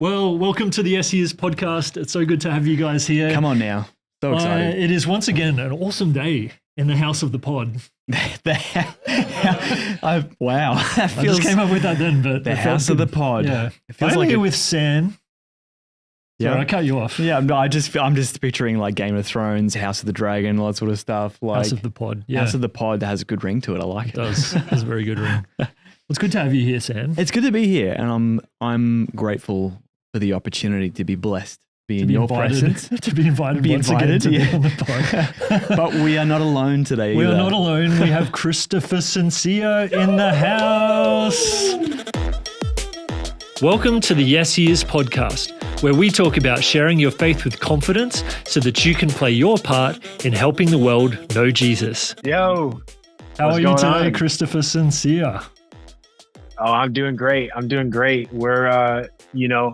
Well, welcome to the yesHEis podcast. It's so good to have you guys here. Come on now. So excited. It is once again an awesome day in the house of the pod. Wow. I just came up with that then, but the house of the pod. Yeah. It feels I'm like here with Sam. Yeah. Sorry, I cut you off. Yeah, I'm just picturing like Game of Thrones, House of the Dragon, all that sort of stuff. Like House of the pod. Yeah. House of the pod has a good ring to it. I like it. It does. It has a very good ring. It's good to have you here, Sam. It's good to be here, and I'm grateful for the opportunity to be blessed, be in your presence, to be invited once again to be on the pod. But we are not alone today. We are not alone. We have Christopher Syncere in the house. Welcome to the yesHEis podcast, where we talk about sharing your faith with confidence so that you can play your part in helping the world know Jesus. Yo. How are you today, Christopher Syncere? Oh, I'm doing great. We're,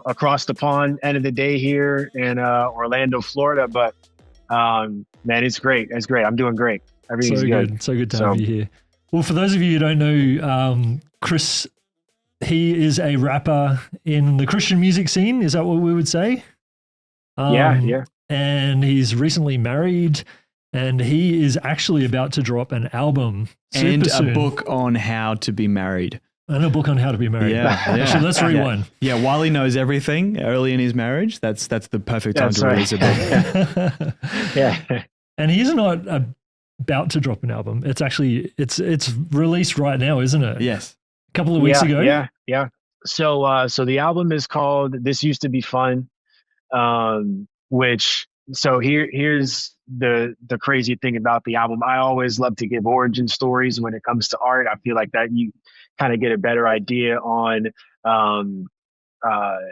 across the pond, end of the day here in Orlando, Florida. But, man, it's great. I'm doing great. Everything's good. So good to have you here. Well, for those of you who don't know, Chris, he is a rapper in the Christian music scene. Is that what we would say? Yeah. And he's recently married, and he is actually about to drop an album and soon. A book on how to be married. And a book on how to be married. Yeah. Actually, let's read one. Yeah, while he knows everything early in his marriage, that's the perfect time to release a book. Yeah. And he's not about to drop an album. It's actually it's released right now, isn't it? Yes. A couple of weeks ago. Yeah. So the album is called This Used to Be Fun. Here's the crazy thing about the album. I always love to give origin stories when it comes to art. I feel like that you kind of get a better idea on,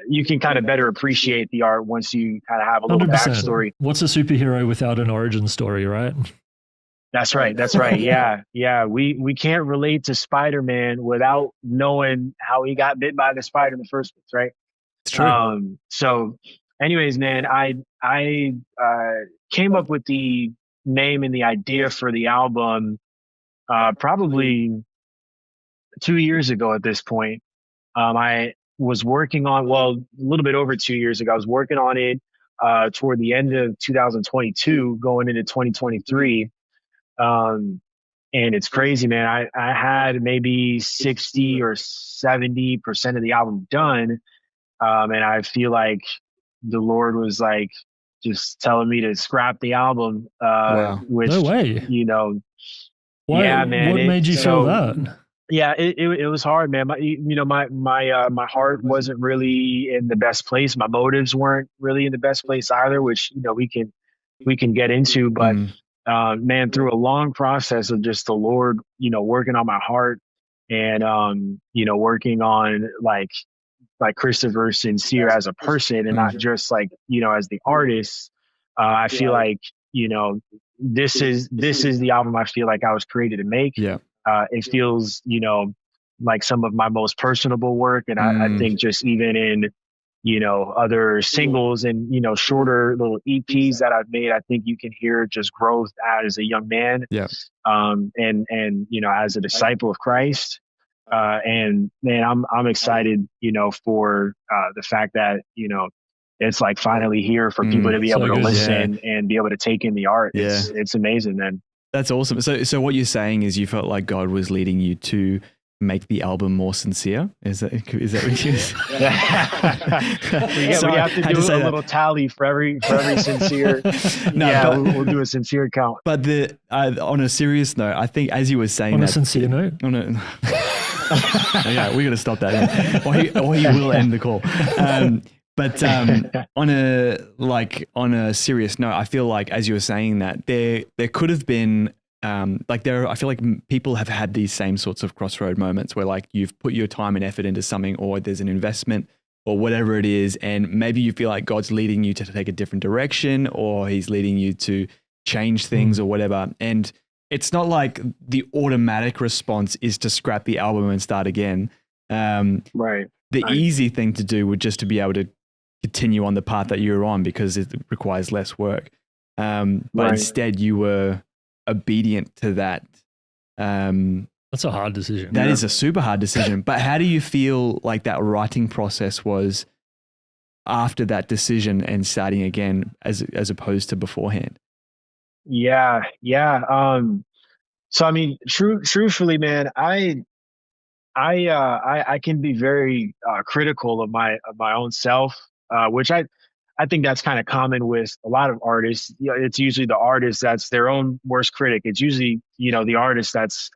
you can kind of better appreciate the art once you kind of have a little 100%. backstory. What's a superhero without an origin story, right? That's right. Yeah. We can't relate to Spider-Man without knowing how he got bit by the spider in the first place, right? It's true. So anyways, man, I came up with the name and the idea for the album probably 2 years ago at this point. I was working on, a little bit over 2 years ago, I was working on it toward the end of 2022, going into 2023. And it's crazy, man. I had maybe 60 or 70% of the album done. And I feel like the Lord was like just telling me to scrap the album. Wow. Which, no way. Why, yeah, man. What made you feel that? Yeah, it was hard, man. My heart wasn't really in the best place. My motives weren't really in the best place either, which, we can get into, but man, through a long process of just the Lord, working on my heart and, working on like Christopher Syncere as a person and not just like, as the artist, I feel like, this is the album I feel like I was created to make. Yeah. It feels, like some of my most personable work. And I think just even in, other singles and, shorter little EPs that I've made, I think you can hear just growth as a young man. Yeah. And, as a disciple of Christ. And man, I'm excited, for the fact that, it's like finally here for people to be able to listen and be able to take in the art. It's amazing, man. That's awesome. So what you're saying is you felt like God was leading you to make the album more sincere? Is that what you we have to do a little tally for every sincere. We'll do a sincere count. But on a serious note, I think as you were saying on a sincere note. Yeah, we got to stop that. Or he will end the call. But on a serious note, I feel like as you were saying that there could have been I feel like people have had these same sorts of crossroad moments where like you've put your time and effort into something, or there's an investment or whatever it is, and maybe you feel like God's leading you to take a different direction, or He's leading you to change things or whatever. And it's not like the automatic response is to scrap the album and start again. Right. The easy thing to do would just to be able to continue on the path that you're on because it requires less work. But instead you were obedient to that. That's a hard decision. That is a super hard decision. But how do you feel like that writing process was after that decision and starting again as opposed to beforehand? Yeah. So I mean, truthfully, man, I can be very critical of my own self, which I think that's kind of common with a lot of artists. You know, it's usually the artist that's their own worst critic. It's usually, you know, the artist that's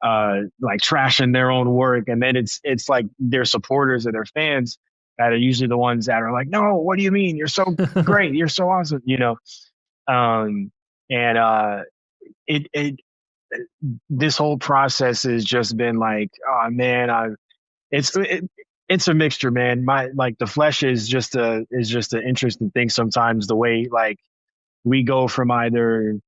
like trashing their own work, and then it's like their supporters or their fans that are usually the ones that are like, no, what do you mean? You're so great, you're so awesome, you know. And it this whole process has just been like, oh man, it's it's a mixture, man. My like the flesh is just an interesting thing sometimes. The way like we go from either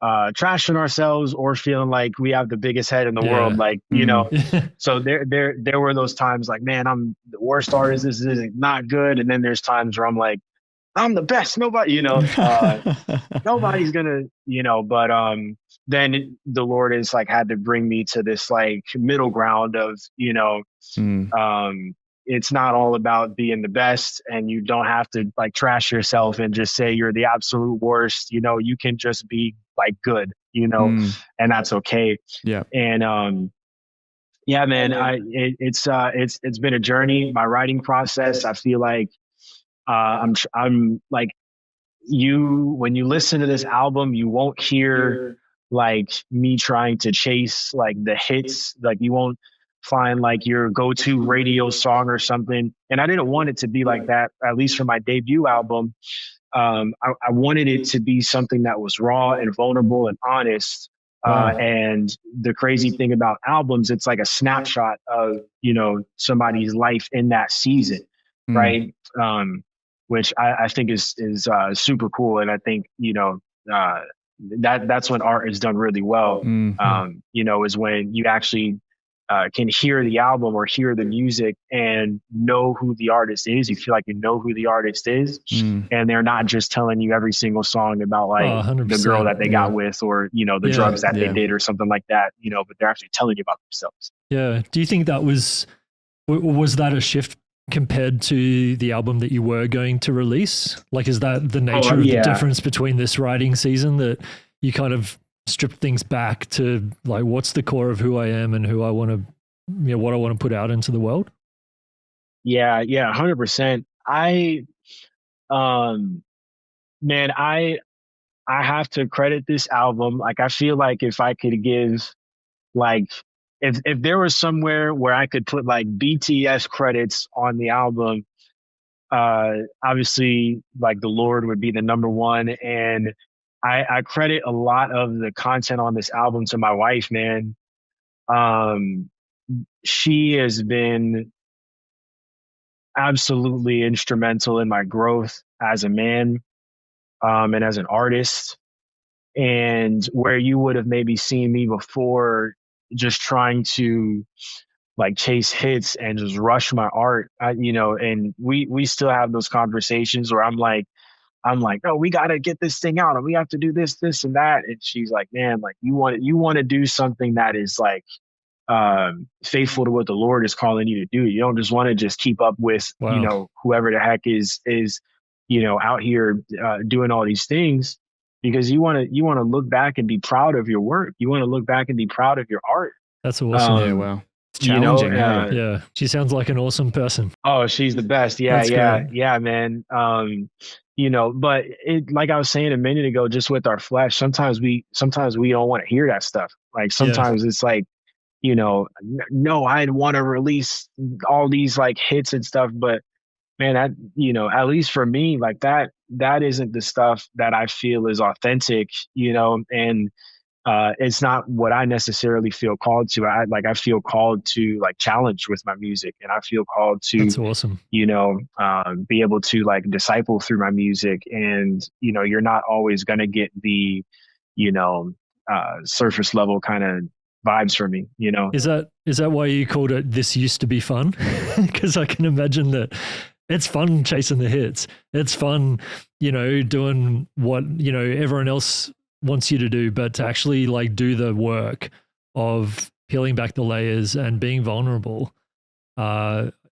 trashing ourselves or feeling like we have the biggest head in the world, like you know. So there were those times like, man, I'm the worst artist. This isn't not good. And then there's times where I'm like, I'm the best. Nobody, you know, nobody's gonna, you know. But then the Lord has like had to bring me to this like middle ground of, you know, it's not all about being the best, and you don't have to like trash yourself and just say you're the absolute worst. You know, you can just be like good, you know, and that's okay. Yeah. And yeah, man, it's been a journey. My writing process, I feel like I'm like when you listen to this album, you won't hear like me trying to chase like the hits. Like you won't find like your go-to radio song or something. And I didn't want it to be like that, at least for my debut album. I wanted it to be something that was raw and vulnerable and honest. And the crazy thing about albums, it's like a snapshot of, you know, somebody's life in that season. Right. Which I think is super cool. And I think, you know, that's when art is done really well, you know, is when you actually can hear the album or hear the music and know who the artist is. You feel like you know who the artist is, and they're not just telling you every single song about like the girl that they got with, or, you know, the drugs that they did or something like that, you know, but they're actually telling you about themselves. Yeah. Do you think that was that a shift compared to the album that you were going to release? Like, is that the nature of the difference between this writing season, that you kind of strip things back to like, what's the core of who I am and who I want to, you know, what I want to put out into the world? Yeah. 100%. Man, I have to credit this album. Like, I feel like if I could give like, if there was somewhere where I could put like BTS credits on the album, obviously like the Lord would be the number one. And I credit a lot of the content on this album to my wife, man. She has been absolutely instrumental in my growth as a man, and as an artist. And where you would have maybe seen me before just trying to like chase hits and just rush my art, you know, and we still have those conversations where I'm like, oh, we got to get this thing out and we have to do this and that. And she's like, man, like you want to do something that is like, faithful to what the Lord is calling you to do. You don't just want to just keep up with, you know, whoever the heck is, you know, out here, doing all these things, because you want to look back and be proud of your work. You want to look back and be proud of your art. That's awesome. Yeah. Wow. It's challenging. You know, yeah. She sounds like an awesome person. Oh, she's the best. Yeah, man. You know, but it, like I was saying a minute ago, just with our flesh, sometimes we don't want to hear that stuff. Like sometimes it's like, you know, no, I'd want to release all these like hits and stuff, but man, that, you know, at least for me, like that isn't the stuff that I feel is authentic, you know, and it's not what I necessarily feel called to. I feel called to like challenge with my music, and I feel called to, that's awesome, you know, be able to like disciple through my music. And, you know, you're not always going to get the, you know, surface level kind of vibes for me, you know. Is that why you called it This Used to Be Fun? Because I can imagine that it's fun chasing the hits. It's fun, you know, doing what, you know, everyone else wants you to do, but to actually like do the work of peeling back the layers and being vulnerable.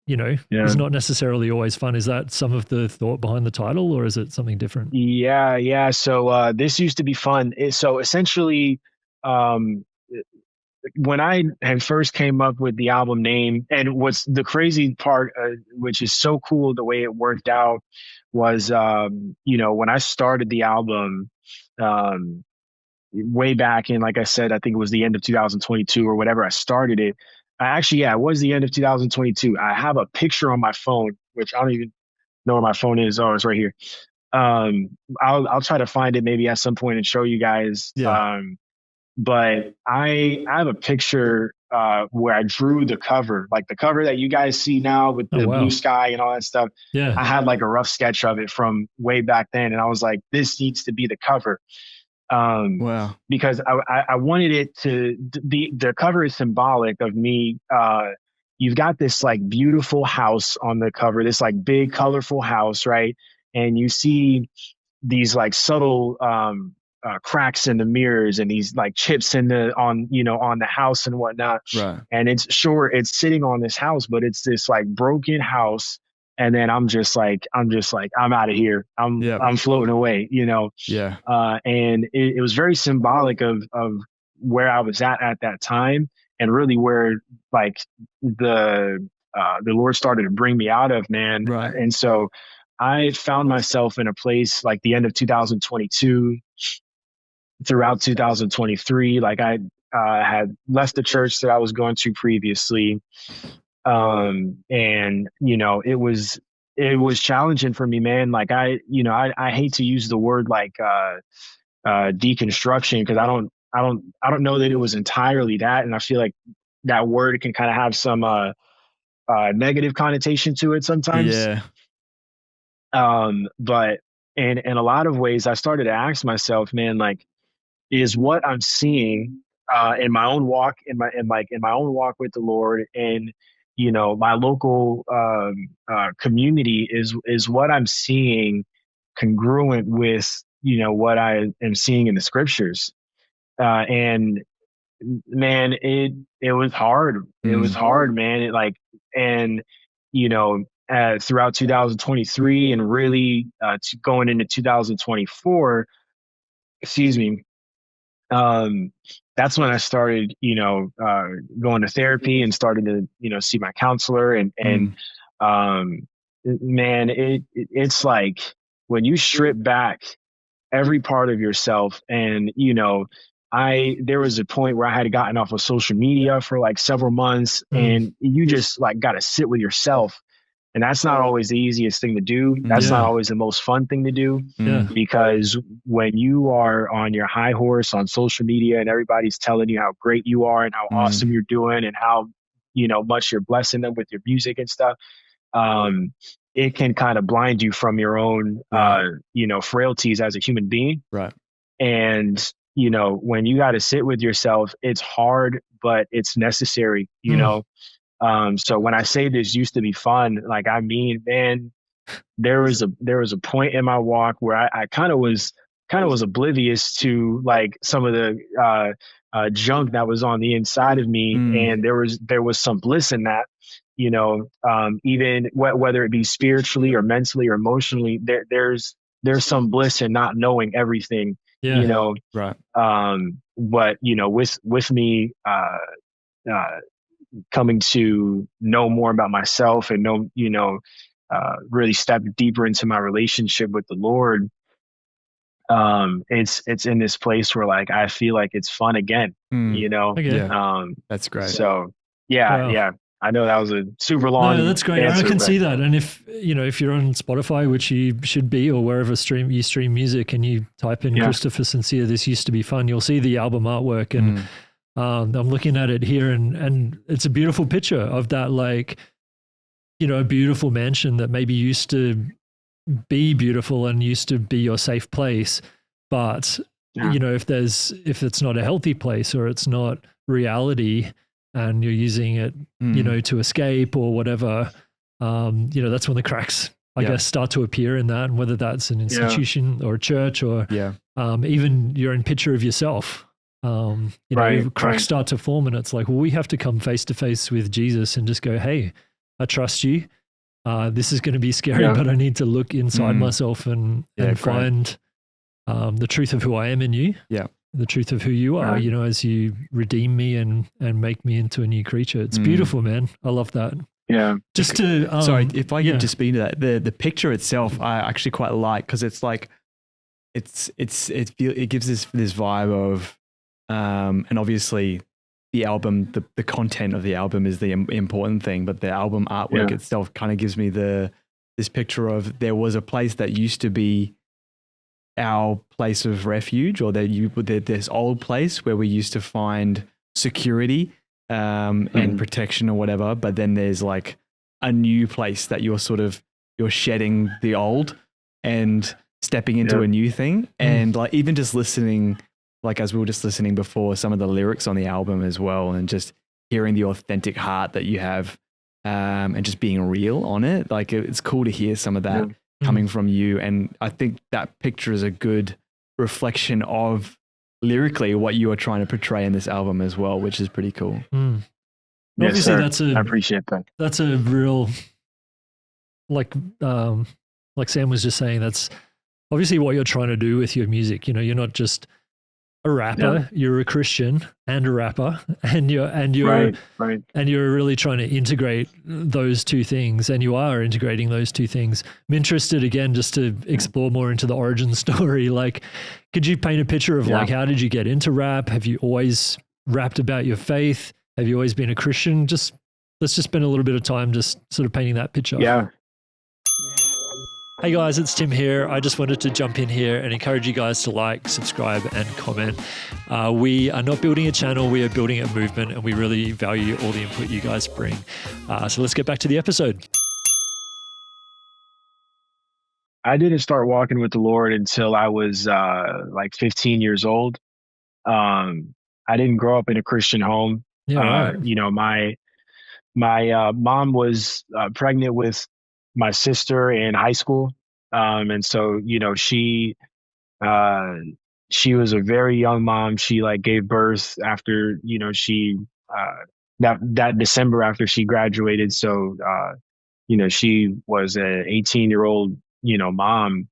is not necessarily always fun. Is that some of the thought behind the title, or is it something different? Yeah. So this used to be fun. So essentially, when I had first came up with the album name, and what's the crazy part, which is so cool the way it worked out, was when I started the album, way back in, like I said, I think it was the end of 2022 or whatever I started it. It was the end of 2022. I have a picture on my phone, which I don't even know where my phone is. Oh, it's right here. I'll try to find it maybe at some point and show you guys. Yeah. But I have a picture where I drew the cover, like the cover that you guys see now with the blue sky and all that stuff. Yeah. I had like a rough sketch of it from way back then, and I was like, this needs to be the cover. Wow. Because I wanted it to be, the cover is symbolic of me. You've got this like beautiful house on the cover, this like big colorful house, right? And you see these like subtle cracks in the mirrors and these like chips on the house and whatnot. Right. And it's sitting on this house, but it's this like broken house. And then I'm just like, I'm out of here. I'm floating away, Yeah. And it was very symbolic of where I was at that time, and really where like the Lord started to bring me out of, man. Right. And so I found myself in a place like the end of 2022, throughout 2023. Like I had left the church that I was going to previously. And it was challenging for me, man. Like I hate to use the word like deconstruction, because I don't know that it was entirely that. And I feel like that word can kind of have some negative connotation to it sometimes. Yeah. But in a lot of ways, I started to ask myself, man, like, is what I'm seeing in my own walk, in my own walk with the Lord, and my local community, is what I'm seeing congruent with what I am seeing in the scriptures? And man, it was hard. It was hard, man. Throughout 2023 and really going into 2024, excuse me. That's when I started, going to therapy and started to, see my counselor, and man, it's like when you strip back every part of yourself, and, there was a point where I had gotten off of social media for like several months, and you just like got to sit with yourself. And that's not always the easiest thing to do. That's not always the most fun thing to do, because when you are on your high horse on social media and everybody's telling you how great you are and how awesome you're doing and how, much you're blessing them with your music and stuff, it can kind of blind you from your own, frailties as a human being. Right. And, when you got to sit with yourself, it's hard, but it's necessary, So when I say this used to be fun, like, I mean, man, there was a point in my walk where I kind of was oblivious to like some of the junk that was on the inside of me, and there was some bliss in that, even whether it be spiritually or mentally or emotionally, there's some bliss in not knowing everything, Right. But with me coming to know more about myself and really step deeper into my relationship with the Lord, it's in this place where like I feel like it's fun again. Okay. That's great. So yeah. I know that was a super long. No, that's great. Answer, I can see that. And if you're on Spotify, which you should be, or wherever you stream music, and you type in Christopher Syncere, "This Used to Be Fun," you'll see the album artwork. And I'm looking at it here, and it's a beautiful picture of that, like, a beautiful mansion that maybe used to be beautiful and used to be your safe place. But, if it's not a healthy place, or it's not reality, and you're using it, to escape or whatever, that's when the cracks, I guess, start to appear in that. And whether that's an institution or a church, or even your own picture of yourself, cracks start to form. And it's like, well, we have to come face to face with Jesus and just go, hey, I trust you. This is going to be scary, but I need to look inside myself and find the truth of who I am in you. Yeah. The truth of who you are, you know, as you redeem me and make me into a new creature. It's beautiful, man. I love that. Yeah. Just to sorry, if I could just speak to that, the picture itself, I actually quite like, because it's like it gives this vibe of, and obviously the album, the content of the album is the important thing, but the album artwork itself kind of gives me this picture of, there was a place that used to be our place of refuge, or this old place where we used to find security and protection or whatever, but then there's like a new place that you're shedding the old and stepping into a new thing. And like, even just listening, like as we were just listening before, some of the lyrics on the album as well, and just hearing the authentic heart that you have, and just being real on it, like it's cool to hear some of that coming from you. And I think that picture is a good reflection of lyrically what you are trying to portray in this album as well, which is pretty cool. Yes, obviously, I appreciate that. That's a real, like Sam was just saying, that's obviously what you're trying to do with your music. You know, you're not just a rapper, you're a Christian and a rapper, and you're right. and you're really trying to integrate those two things, and you are integrating those two things. I'm interested again just to explore more into the origin story. Like, could you paint a picture of like, how did you get into rap? Have you always rapped about your faith? Have you always been a Christian? Let's just spend a little bit of time just sort of painting that picture. Yeah. Hey guys, it's Tim here. I just wanted to jump in here and encourage you guys to like, subscribe, and comment. We are not building a channel, we are building a movement, and we really value all the input you guys bring. So let's get back to the episode. I didn't start walking with the Lord until I was like 15 years old. I didn't grow up in a Christian home. You know, my mom was pregnant with my sister in high school. And so, you know, she was a very young mom. She like gave birth after, you know, she that December after she graduated. So, you know, she was a 18-year-old, you know, mom.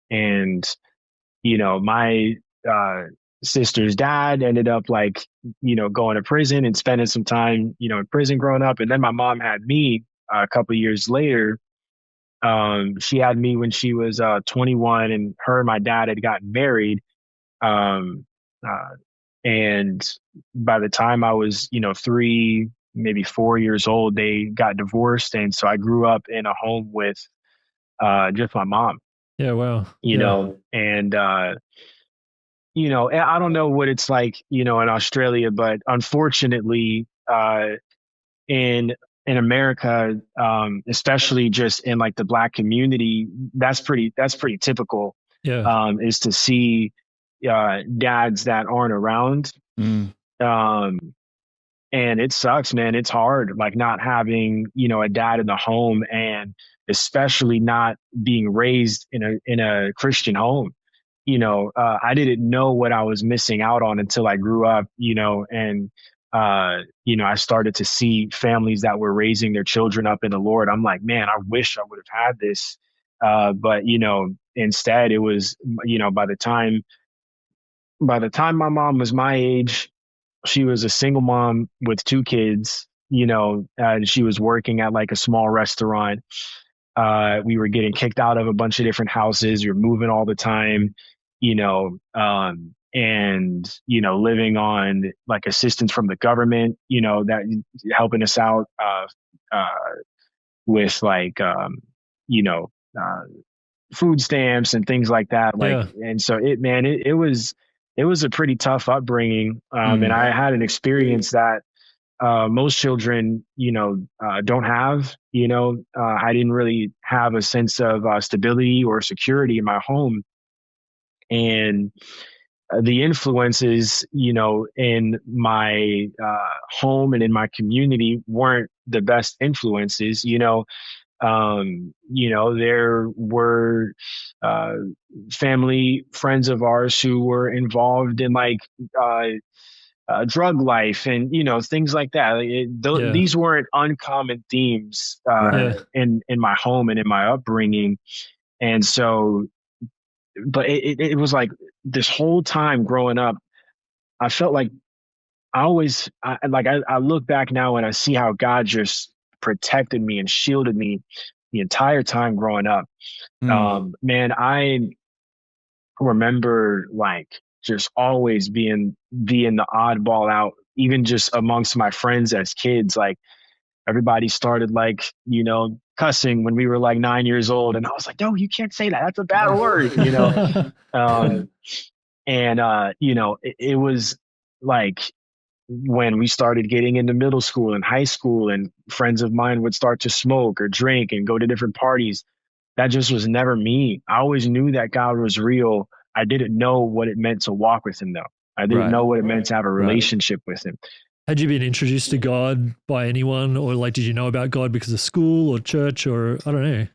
And, you know, my sister's dad ended up like, you know, going to prison and spending some time, you know, in prison growing up. And then my mom had me a couple of years later. She had me when she was 21, and her and my dad had gotten married. And by the time I was, you know, 3, maybe 4 years old, they got divorced. And so I grew up in a home with just my mom. Yeah, wow. You know, and you know, I don't know what it's like, you know, in Australia, but unfortunately, in America, especially just in like the Black community, that's pretty typical. Is to see dads that aren't around. And it sucks, man. It's hard, like not having, you know, a dad in the home, and especially not being raised in a Christian home. You know, I didn't know what I was missing out on until I grew up, you know, and, you know, I started to see families that were raising their children up in the Lord. I'm like, man, I wish I would have had this. But, you know, instead it was, you know, by the time my mom was my age, she was a single mom with 2 kids, you know, she was working at like a small restaurant. We were getting kicked out of a bunch of different houses. We were moving all the time, you know, and, you know, living on like assistance from the government, you know, that helping us out with like, you know, food stamps and things like that. Like, and so it was a pretty tough upbringing. And I had an experience that most children, you know, don't have. You know, I didn't really have a sense of stability or security in my home. And the influences, you know, in my home and in my community weren't the best influences. You know, there were family friends of ours who were involved in like drug life and, things like that. These weren't uncommon themes in my home and in my upbringing. And so, but it was like this whole time growing up, I felt like I look back now and I see how God just protected me and shielded me the entire time growing up. Man, I remember like just always being the oddball out, even just amongst my friends as kids. Like everybody started like, cussing when we were like 9 years old. And I was like, no, you can't say that. That's a bad word, it was like when we started getting into middle school and high school and friends of mine would start to smoke or drink and go to different parties. That just was never me. I always knew that God was real. I didn't know what it meant to walk with him though. I didn't know what it meant to have a relationship with him. Had you been introduced to God by anyone, or like, did you know about God because of school or church, or I don't know?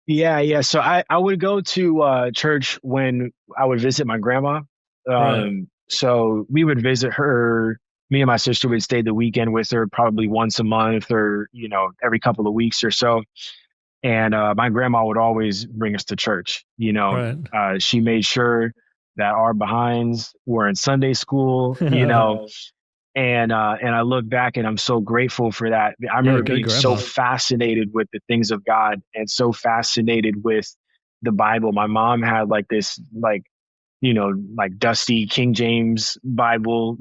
Yeah. So I would go to church when I would visit my grandma. So we would visit her. Me and my sister would stay the weekend with her probably once a month or, every couple of weeks or so. And my grandma would always bring us to church. She made sure that our behinds were in Sunday school, and I look back and I'm so grateful for that. I remember being so fascinated with the things of God and so fascinated with the Bible. My mom had like this, like dusty King James Bible,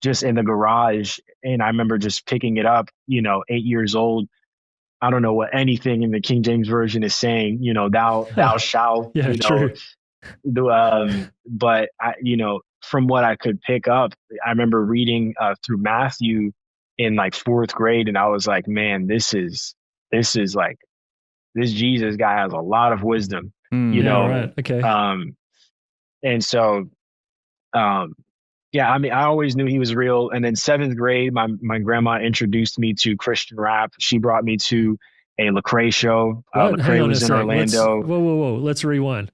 just in the garage. And I remember just picking it up, 8 years old. I don't know what anything in the King James version is saying, thou shalt, true. But from what I could pick up, I remember reading through Matthew in like 4th grade. And I was like, man, this is like, this Jesus guy has a lot of wisdom, Okay. And so, I mean, I always knew he was real. And then 7th grade, my grandma introduced me to Christian rap. She brought me to a Lecrae show. Lecrae was in Orlando. Whoa. Let's rewind.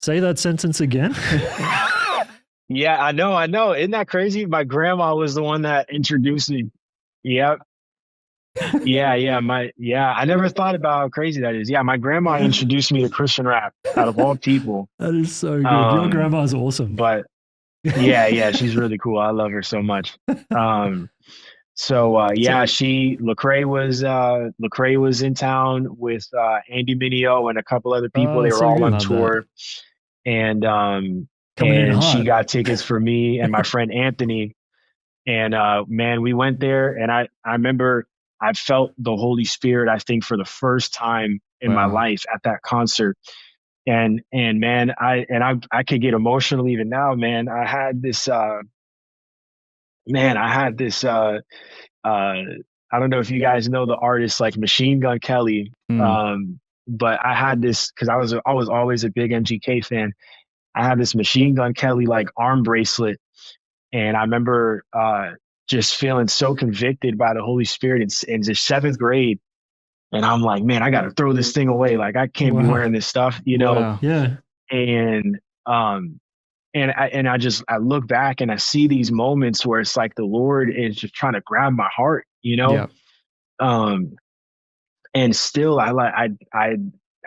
Say that sentence again. Yeah, I know. Isn't that crazy? My grandma was the one that introduced me. Yep. Yeah. I never thought about how crazy that is. Yeah, my grandma introduced me to Christian rap out of all people. That is so good. Your grandma's awesome. But yeah, she's really cool. I love her so much. Lecrae was in town with Andy Mineo and a couple other people. They were all on tour. And she got tickets for me and my friend Anthony. And man, we went there, and I remember I felt the Holy Spirit, I think, for the first time in my life at that concert. And man, I could get emotional even now, man. I had this I don't know if you guys know the artist like Machine Gun Kelly. But I had this, because I was always a big MGK fan. I had this Machine Gun Kelly like arm bracelet. And I remember just feeling so convicted by the Holy Spirit in just 7th grade. And I'm like, man, I got to throw this thing away. Like, I can't be wearing this stuff, Yeah. And I look back and I see these moments where it's like the Lord is just trying to grab my heart, and still I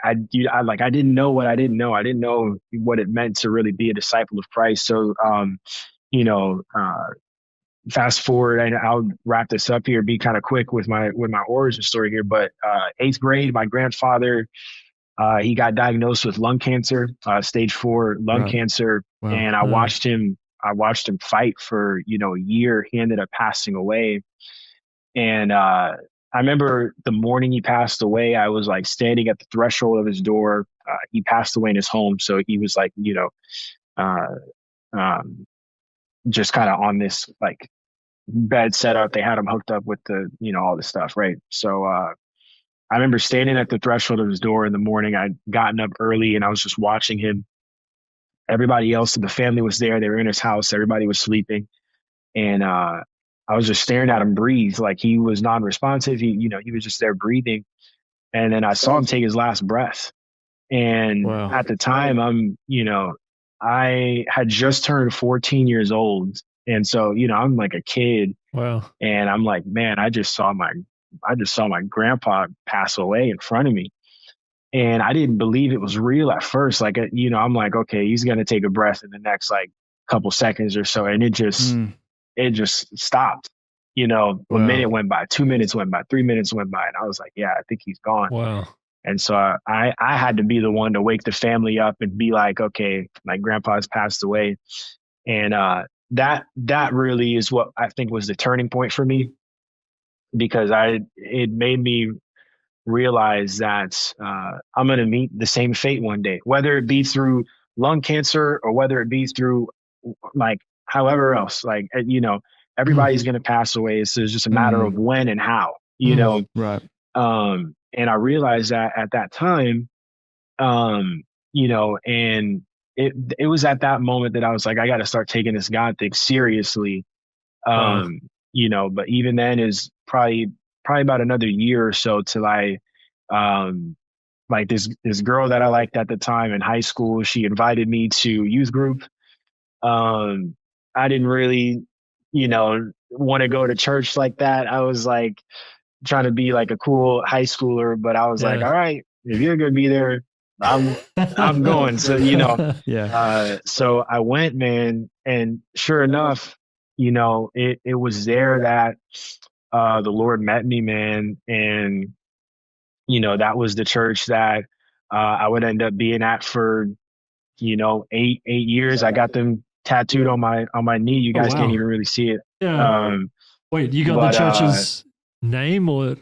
didn't know what I didn't know. I didn't know what it meant to really be a disciple of Christ. So, fast forward, and I'll wrap this up here, be kind of quick with my origin story here. But 8th grade, my grandfather, he got diagnosed with lung cancer, stage 4 lung cancer. Wow. And I watched him fight for, a year. He ended up passing away. And I remember the morning he passed away, I was like standing at the threshold of his door. He passed away in his home. So he was like, just kind of on this like bed setup. They had him hooked up with the, all this stuff. Right. So, I remember standing at the threshold of his door in the morning. I'd gotten up early and I was just watching him. Everybody else in the family was there. They were in his house. Everybody was sleeping. And, I was just staring at him breathe. Like, he was non-responsive. He was just there breathing. And then I saw him take his last breath. And at the time, I had just turned 14 years old. And so, I'm like a kid. Wow. And I'm like, man, I just saw my grandpa pass away in front of me. And I didn't believe it was real at first. Like, I'm like, okay, he's going to take a breath in the next like couple seconds or so. And it just stopped. A minute went by, 2 minutes went by, 3 minutes went by. And I was like, yeah, I think he's gone. Wow. And so I had to be the one to wake the family up and be like, okay, my grandpa's passed away. And that really is what I think was the turning point for me, because it made me realize that I'm going to meet the same fate one day, whether it be through lung cancer or whether it be through like however else, like, everybody's going to pass away. So it's just a matter of when and how, Right. And I realized that at that time, and it was at that moment that I was like, I got to start taking this God thing seriously. But even then is probably about another year or so till I, like this girl that I liked at the time in high school, she invited me to youth group. I didn't really, want to go to church like that. I was like trying to be like a cool high schooler, but I was like, all right, if you're going to be there, I'm going. So, so I went, man. And sure enough, it was there that the Lord met me, man. And, that was the church that I would end up being at for, 8 years. I got them tattooed on my knee. You guys can't even really see it. Yeah. Wait, you got the church's name, or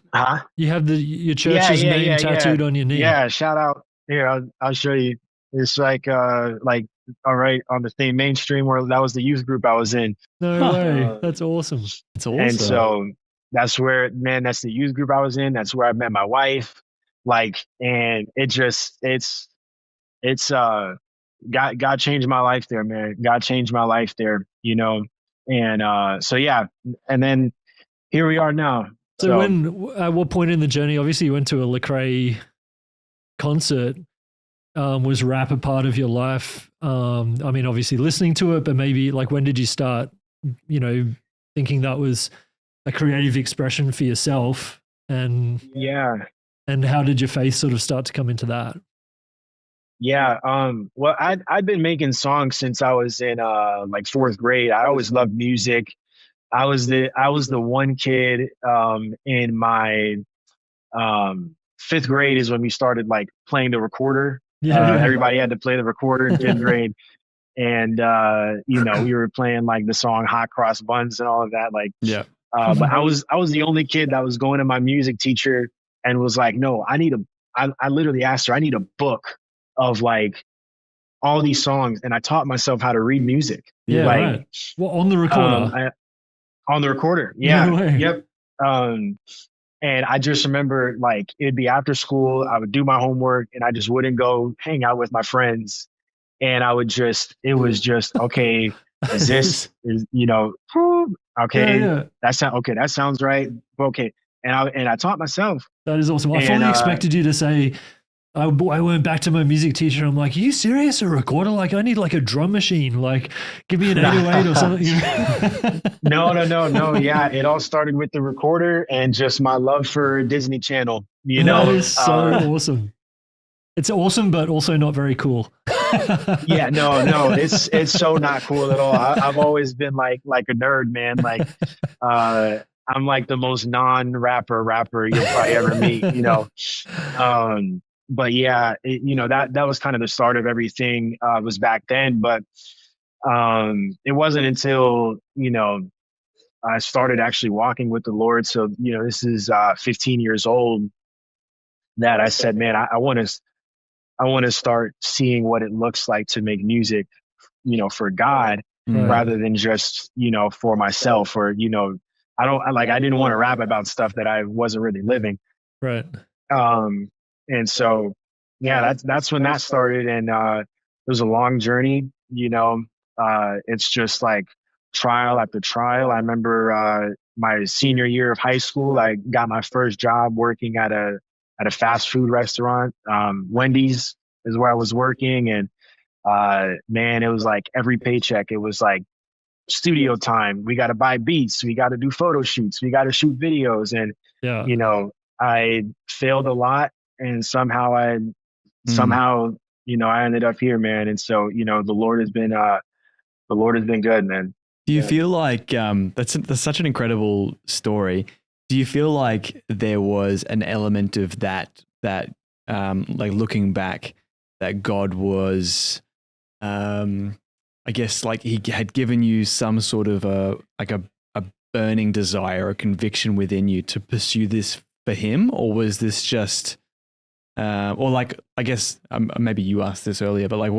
you have your church's name tattooed on your knee? Yeah, shout out. Here, I'll show you. It's like all right, on the same mainstream where that was the youth group I was in. No way. That's awesome. That's awesome. And so that's where, man, that's the youth group I was in. That's where I met my wife. Like, and God changed my life there, man. God changed my life there, and so yeah. And then here we are now. So at what point in the journey, obviously you went to a Lecrae concert, was rap a part of your life? I mean, obviously listening to it, but maybe like when did you start, thinking that was a creative expression for yourself? And how did your faith sort of start to come into that? Yeah. Well, I'd been making songs since I was in like fourth grade. I always loved music. I was the one kid in my fifth grade is when we started like playing the recorder. Everybody had to play the recorder in fifth grade. And we were playing like the song Hot Cross Buns and all of that. Like, but I was the only kid that was going to my music teacher and was like, no, I literally asked her, I need a book of like all these songs. And I taught myself how to read music. Yeah. Like, right. Well, on the recorder. On the recorder. Yeah. No way. Yep. And I just remember like it'd be after school, I would do my homework and I just wouldn't go hang out with my friends. And it was just, okay, okay, that sounds right. Okay. And I taught myself. That is awesome. I fully expected you to say, I went back to my music teacher. I'm like, are you serious? A recorder? Like, I need like a drum machine. Like, give me an 808 or something. No. Yeah, it all started with the recorder and just my love for Disney Channel. That is so awesome. It's awesome, but also not very cool. Yeah, no, it's so not cool at all. I've always been like a nerd, man. Like, I'm like the most rapper you'll probably ever meet. But yeah, that was kind of the start of everything, was back then. But it wasn't until, I started actually walking with the Lord. So, this is 15 years old that I said, man, I want to start seeing what it looks like to make music, for God, rather than just, for myself or, I didn't want to rap about stuff that I wasn't really living. Right. And so, yeah, that's when that started. And it was a long journey, it's just like trial after trial. I remember my senior year of high school, I got my first job working at a fast food restaurant. Wendy's is where I was working. And man, it was like every paycheck, it was like studio time. We got to buy beats. We got to do photo shoots. We got to shoot videos. And, Yeah. you know, I failed a lot, and somehow, you know, I ended up here, man. And so, you know, the Lord has been good, man. Do you feel like that's such an incredible story? Do you feel like there was an element of that like looking back, that God was, I guess, like he had given you some sort of a burning desire, a conviction within you to pursue this for him? Or was this just, or like, I guess maybe you asked this earlier, but like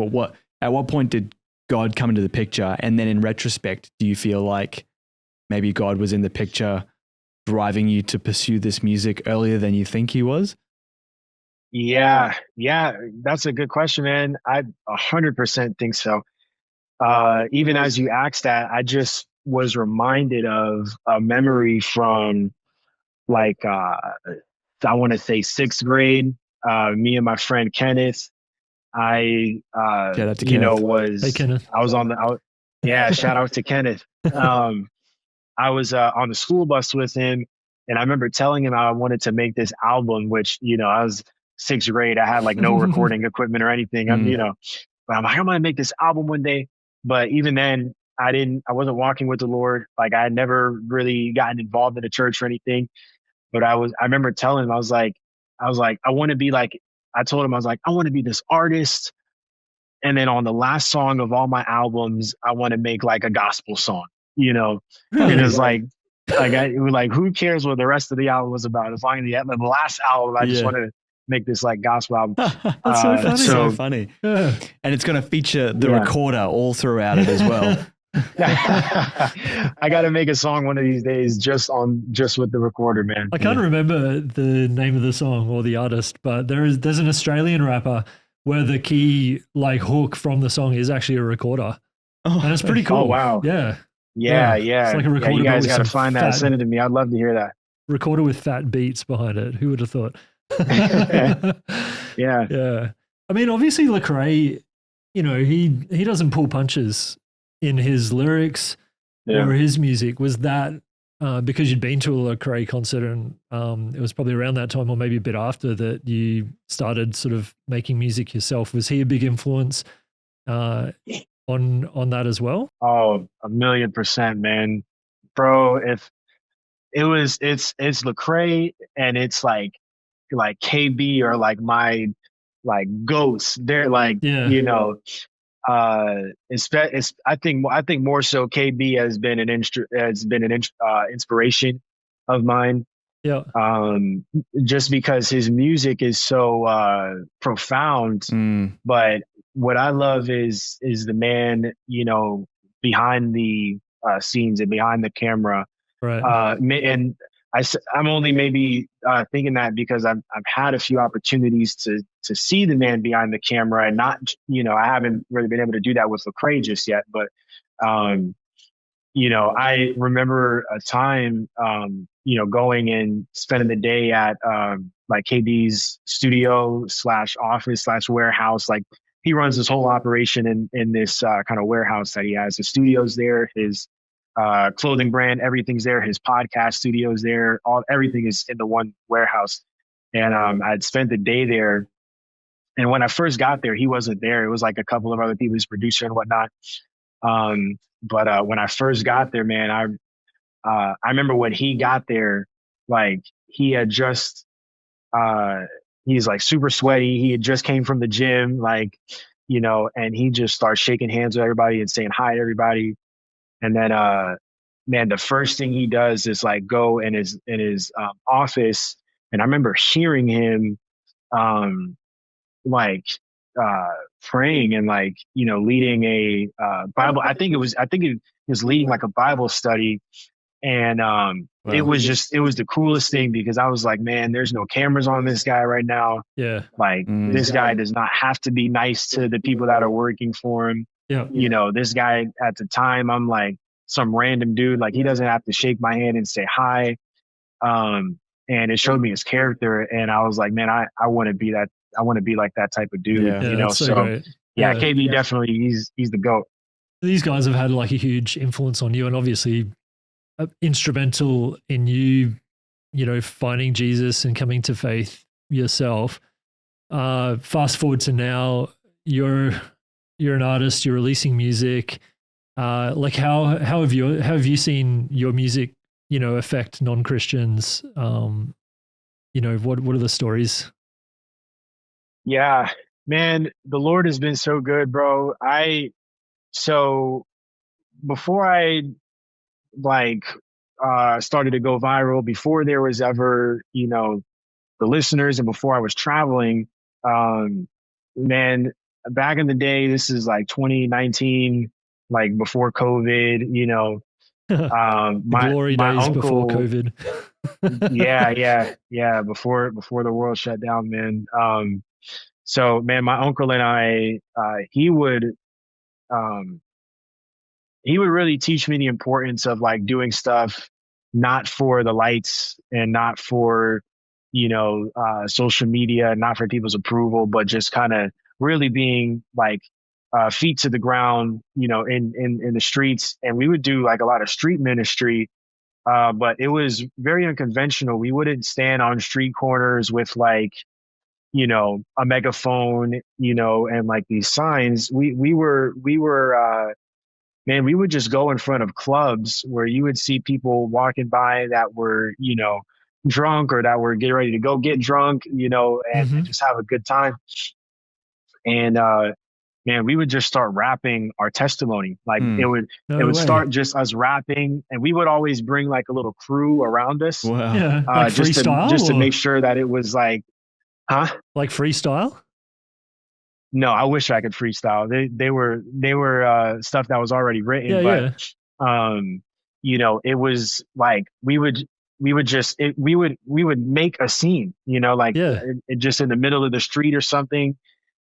at what point did God come into the picture? And then in retrospect, do you feel like maybe God was in the picture driving you to pursue this music earlier than you think he was? Yeah, that's a good question, man. I 100% think so. Even as you asked that, I just was reminded of a memory from like, I want to say 6th grade. Me and my friend Kenneth, I, Shout out to you know, Kenneth. Hey, Kenneth. I was yeah, shout out to Kenneth. I was on the school bus with him, and I remember telling him I wanted to make this album, which, you know, I was 6th grade. I had like no recording equipment or anything. You know, but I'm like, I'm going to make this album one day. But even then, I wasn't walking with the Lord. Like, I had never really gotten involved in a church or anything. But I remember telling him, I was like, I want to be like, I told him, I was like, I want to be this artist. And then on the last song of all my albums, I want to make like a gospel song, you know. Really? And it's like who cares what the rest of the album was about? As long as the last album, I just wanted to make this like gospel album. That's so funny. So funny. Yeah. And it's going to feature the recorder all throughout it as well. I got to make a song one of these days just with the recorder, man. I can't remember the name of the song or the artist, but there's an Australian rapper where the key like hook from the song is actually a recorder. And it's pretty cool. Oh, wow. Yeah. Yeah. It's like a recorder. You guys got to find that. Send it to me. I'd love to hear that. Recorder with fat beats behind it. Who would have thought? Yeah. I mean, obviously Lecrae, you know, he doesn't pull punches in his lyrics or his music. Was that because you'd been to a Lecrae concert, and it was probably around that time or maybe a bit after that you started sort of making music yourself? Was he a big influence on that as well? Oh, 1,000,000%, man. Bro, if it's Lecrae and it's like KB or like my like ghosts. They're like, you know, I think more so KB has been an inspiration of mine. Yeah. Just because his music is so profound. But what I love is the man, you know, behind the scenes and behind the camera. Right. And I'm only maybe thinking that because I've had a few opportunities to see the man behind the camera, and not, you know, I haven't really been able to do that with Lecrae just yet. But, you know, I remember a time, you know, going and spending the day at like KB's studio / office / warehouse. Like, he runs this whole operation in this kind of warehouse that he has. The studio's there, his clothing brand, everything's there. His podcast studio's there. Everything is in the one warehouse. And I'd spent the day there. And when I first got there, he wasn't there. It was like a couple of other people, his producer and whatnot. But when I first got there, man, I remember when he got there, like, he had just he's like super sweaty. He had just came from the gym, like, you know, and he just starts shaking hands with everybody and saying hi to everybody. And then, man, the first thing he does is like go in his office, and I remember hearing him, like, praying and, like, you know, leading a Bible. I think he was leading like a Bible study, and it was the coolest thing, because I was like, man, there's no cameras on this guy right now. Yeah, like this guy does not have to be nice to the people that are working for him. Yeah. You know, this guy at the time, I'm like some random dude. Like, he doesn't have to shake my hand and say hi. And it showed me his character, and I was like, man, I want to be that. I want to be like that type of dude. Yeah, you know, so KB definitely, he's the GOAT. these guys have had like a huge influence on you, and obviously instrumental in you, finding Jesus and coming to faith yourself. Fast forward to now, you're an artist, you're releasing music. Like how have you seen your music, affect non-Christians? What are the stories? Yeah, man, the Lord has been so good, bro. So before I started to go viral, before there was ever, the listeners, and before I was traveling, man, back in the day, this is like 2019, like before COVID, The glory my days uncle, before COVID. yeah, before the world shut down, man. So man, my uncle and I, um, he would really teach me the importance of like doing stuff not for the lights and not for, social media, not for people's approval, but just kind of really being like feet to the ground, in the streets. And we would do like a lot of street ministry, but it was very unconventional. We wouldn't stand on street corners with like, a megaphone, and like these signs. We were man, we would just go in front of clubs where you would see people walking by that were, drunk, or that were getting ready to go get drunk, and just have a good time. And man, we would just start rapping our testimony. Like it would start just us rapping, and we would always bring like a little crew around us. Wow. Yeah, like freestyle, just to make sure that it was like, huh? Like freestyle? No, I wish I could freestyle. They were stuff that was already written, Yeah, it was like we would make a scene, just in the middle of the street or something,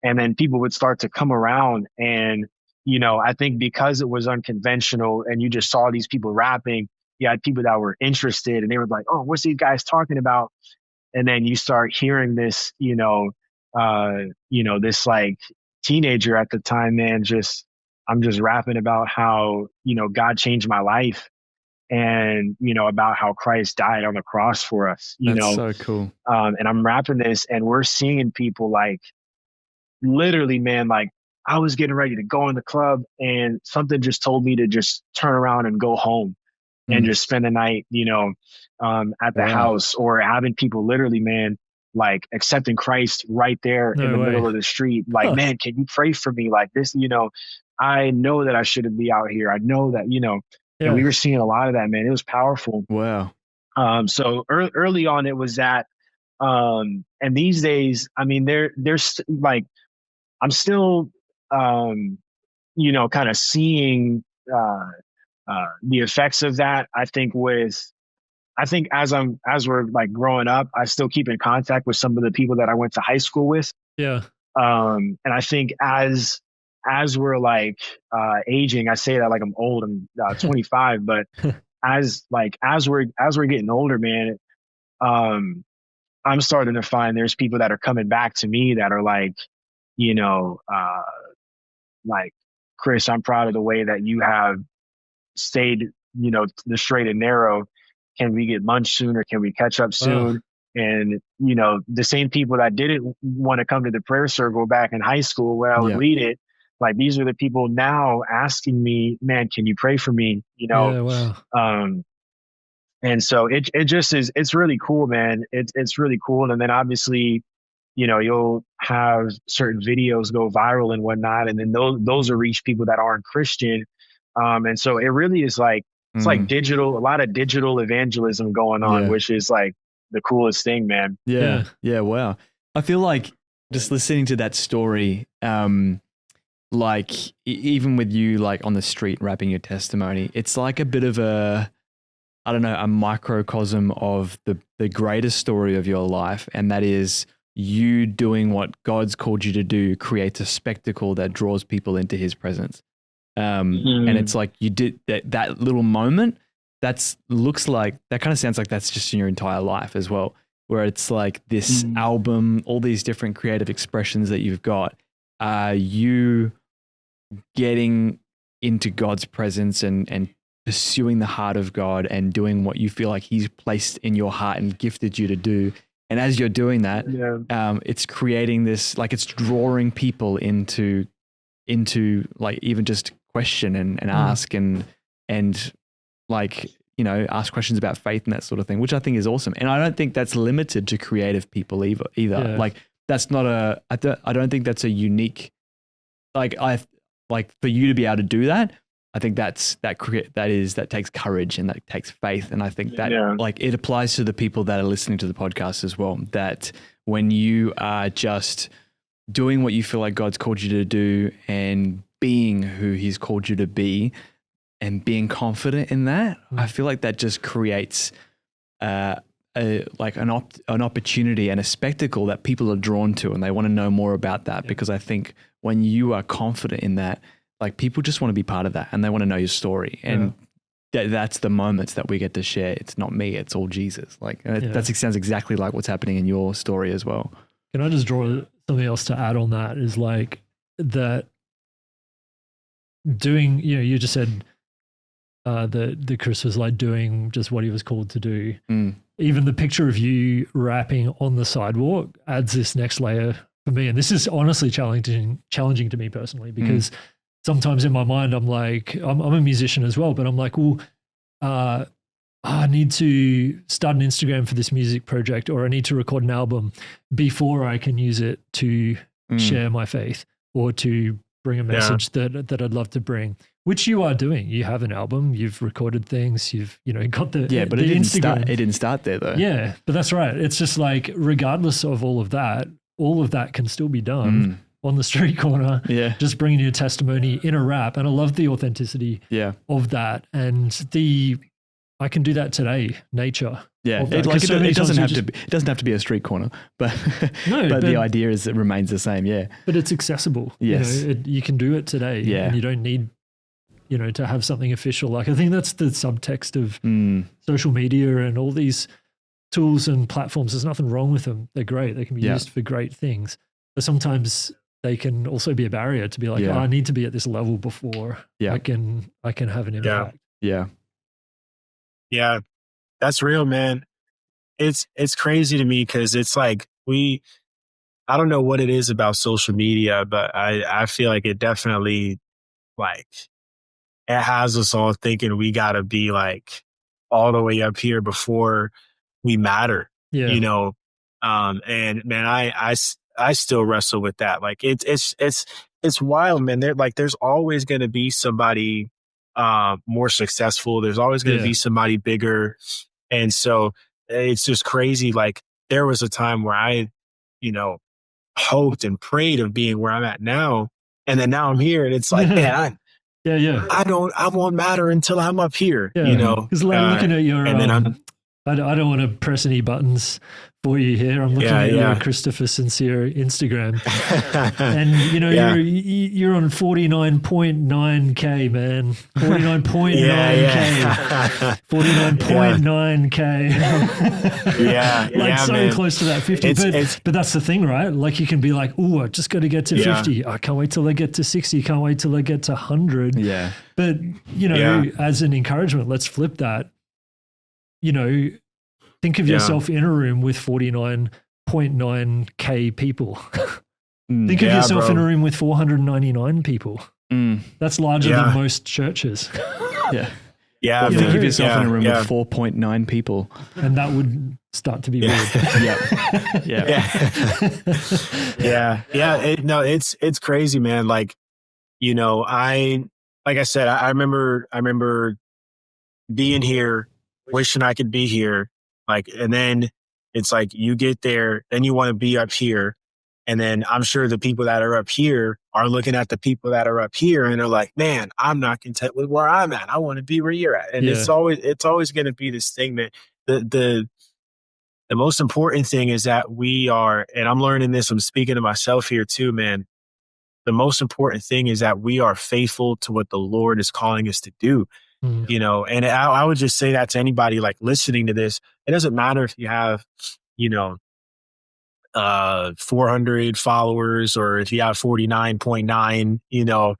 and then people would start to come around, and I think because it was unconventional and you just saw these people rapping, you had people that were interested, and they were like, "Oh, what's these guys talking about?" And then you start hearing this, this like teenager at the time, man, I'm just rapping about how, God changed my life, and, about how Christ died on the cross for us, That's so cool. And I'm rapping this, and we're seeing people like literally, man, like I was getting ready to go in the club, and something just told me to just turn around and go home and just spend the night, at the house, or having people literally, man, like accepting Christ right there in the middle of the street. Like, man, can you pray for me? Like this, I know that I shouldn't be out here. I know that, and we were seeing a lot of that, man. It was powerful. Wow. So early on it was that, and these days, I mean, there's like, I'm still, kind of seeing, the effects of that. I think as we're like growing up, I still keep in contact with some of the people that I went to high school with. Yeah. And I think as we're like aging, I say that like I'm old, I'm 25, but as we're getting older, man, I'm starting to find there's people that are coming back to me that are like, like, Chris, I'm proud of the way that you have stayed, the straight and narrow. Can we get lunch sooner? Can we catch up soon? And, the same people that didn't want to come to the prayer circle back in high school where I would lead it, like these are the people now asking me, man, can you pray for me? Yeah, wow. And so it just is, it's really cool, man. It's really cool. And then obviously, you'll have certain videos go viral and whatnot, and then those will reach people that aren't Christian. And so it really is like, it's like a lot of digital evangelism going on, which is like the coolest thing, man. Yeah. Wow. I feel like just listening to that story, like even with you, like on the street rapping your testimony, it's like a bit of a microcosm of the greatest story of your life. And that is you doing what God's called you to do, creates a spectacle that draws people into his presence. And it's like you did that little moment. That kind of sounds like that's just in your entire life as well, where it's like this album, all these different creative expressions that you've got, you getting into God's presence and pursuing the heart of God and doing what you feel like He's placed in your heart and gifted you to do. And as you're doing that, it's creating this, like it's drawing people into like even just question and ask and like, you know, ask questions about faith and that sort of thing, which I think is awesome. And I don't think that's limited to creative people either. Yeah. Like that's not I don't think that's a unique, like for you to be able to do that, I think that takes courage and that takes faith. And I think that like it applies to the people that are listening to the podcast as well, that when you are just doing what you feel like God's called you to do and being who He's called you to be and being confident in that, I feel like that just creates an opportunity and a spectacle that people are drawn to and they want to know more about that. Because I think when you are confident in that, like people just want to be part of that and they want to know your story. And that's the moments that we get to share. It's not me, it's all Jesus. Like that sounds exactly like what's happening in your story as well. Can I just draw something else to add on that is like that doing, you know, you just said the Chris was like doing just what he was called to do. Even the picture of you rapping on the sidewalk adds this next layer for me. And this is honestly challenging to me personally, because sometimes in my mind, I'm like, I'm a musician as well, but I'm like, well, I need to start an Instagram for this music project, or I need to record an album before I can use it to share my faith or to bring a message that I'd love to bring, which you are doing. You have an album, you've recorded things, you've, you know, got the but the it didn't start there though. Yeah, but that's right. It's just like, regardless of all of that can still be done on the street corner, just bringing your testimony in a rap. And I love the authenticity of that. And I can do that today, nature. Yeah, it doesn't have to be a street corner, but but the idea is it remains the same. Yeah, but it's accessible. Yes, you know, you can do it today. Yeah, and you don't need, you know, to have something official. Like I think that's the subtext of social media and all these tools and platforms. There's nothing wrong with them. They're great. They can be used for great things. But sometimes they can also be a barrier to be like, oh, I need to be at this level before I can have an impact. Yeah, that's real, man. It's crazy to me because it's like I don't know what it is about social media, but I feel like it definitely, like, it has us all thinking we got to be like all the way up here before we matter, you know? And man, I still wrestle with that. Like it's wild, man. There's always going to be somebody more successful. There's always going to be somebody bigger. And so it's just crazy. Like there was a time where I, you know, hoped and prayed of being where I'm at now. And then now I'm here and it's like, man, I won't matter until I'm up here, you know? Because looking at your, and then I don't want to press any buttons for you here. I'm looking at your Christopher Syncere Instagram, and you know you're on 49.9K, man. 49.9K, 49.9K. Like so man. Close to that 50. But that's the thing, right? Like you can be like, oh, I just got to get to 50. I can't wait till I get to 60. Can't wait till I get to 100. Yeah. But you know, as an encouragement, let's flip that. You know, think of yourself in a room with 49.9K people. Think of yourself in a room with 499 people. That's larger than most churches. Well, think of yourself in a room with 4.9 people. And that would start to be weird. It's crazy, man. Like, you know, like I said, I remember being here, wishing I could be here. Like, and then it's like you get there, then you want to be up here. And then I'm sure the people that are up here are looking at the people that are up here and they're like, man, I'm not content with where I'm at. I want to be where you're at. And it's always going to be this thing that the most important thing is that we are, and I'm learning this, I'm speaking to myself here too, man. The most important thing is that we are faithful to what the Lord is calling us to do. You know, and I would just say that to anybody like listening to this. It doesn't matter if you have, you know, 400 followers or if you have 49.9, you know,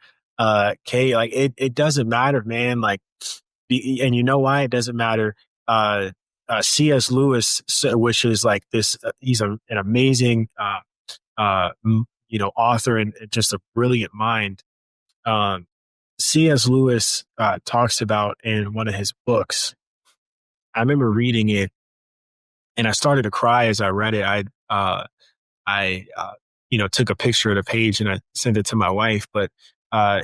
K, like it doesn't matter, man. Like, and you know why it doesn't matter? C.S. Lewis, which is like this, he's an amazing, author and just a brilliant mind. C.S. Lewis talks about in one of his books. I remember reading it, and I started to cry as I read it. I took a picture of the page and I sent it to my wife. But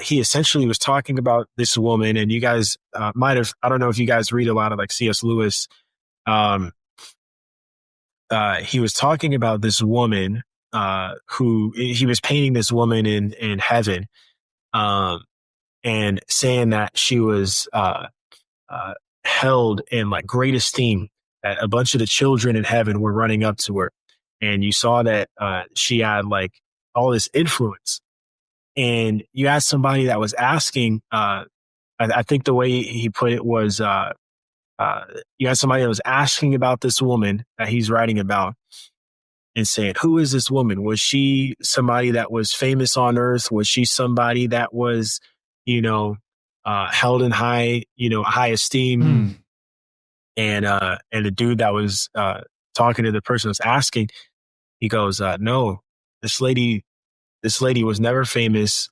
he essentially was talking about this woman, and you guys might have. I don't know if you guys read a lot of like C.S. Lewis. He was talking about this woman who he was painting this woman in heaven. And saying that she was held in like great esteem, that a bunch of the children in heaven were running up to her. And you saw that she had like all this influence. And you asked somebody that was asking, I think the way he put it was, you had somebody that was asking about this woman that he's writing about and saying, who is this woman? Was she somebody that was famous on earth? Was she somebody that was, held in high esteem? And the dude that was talking to the person was asking, he goes, no, this lady was never famous.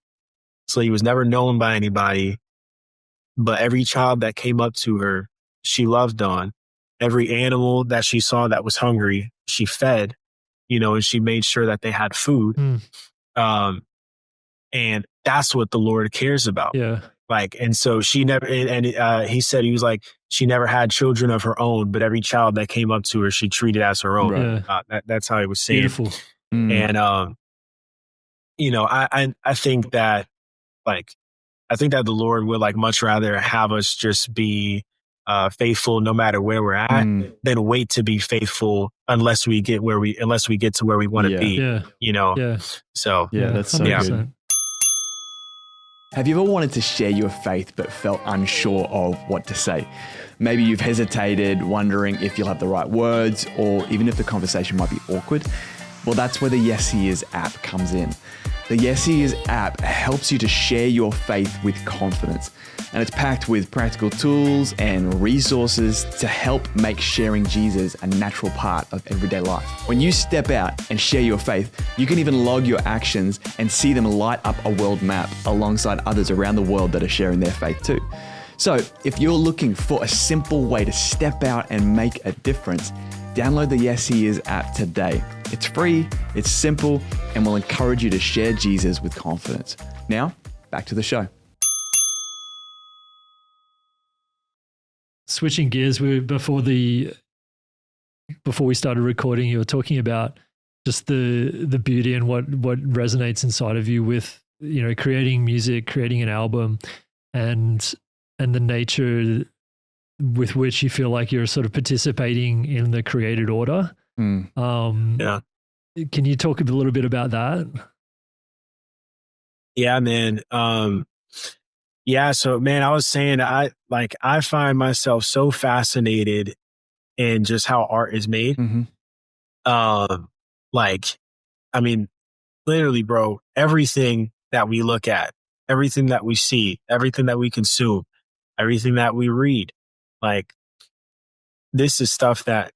This lady was never known by anybody, but every child that came up to her, she loved on. Every animal that she saw that was hungry, she fed, and she made sure that they had food. And that's what the Lord cares about. Yeah. Like, and so she never, and he said, he was like, she never had children of her own, but every child that came up to her, she treated as her own. Right. That's how he was saying. Beautiful. And, I think that the Lord would like much rather have us just be faithful no matter where we're at than wait to be faithful unless we get to where we want to be. Yeah. So that's so 100%. good. Have you ever wanted to share your faith but felt unsure of what to say? Maybe you've hesitated, wondering if you'll have the right words or even if the conversation might be awkward. Well, that's where the yesHEis app comes in. The yesHEis app helps you to share your faith with confidence, and it's packed with practical tools and resources to help make sharing Jesus a natural part of everyday life. When you step out and share your faith, you can even log your actions and see them light up a world map alongside others around the world that are sharing their faith too. So if you're looking for a simple way to step out and make a difference, download the yesHEis app today. It's free, it's simple, and will encourage you to share Jesus with confidence. Now, back to the show. Switching gears, before we started recording, you were talking about just the beauty and what resonates inside of you with creating music, creating an album, and the nature with which you feel like you're sort of participating in the created order. Yeah. Can you talk a little bit about that? Yeah, man. So man, I was saying, I find myself so fascinated in just how art is made. Literally, bro, everything that we look at, everything that we see, everything that we consume, everything that we read, like this is stuff that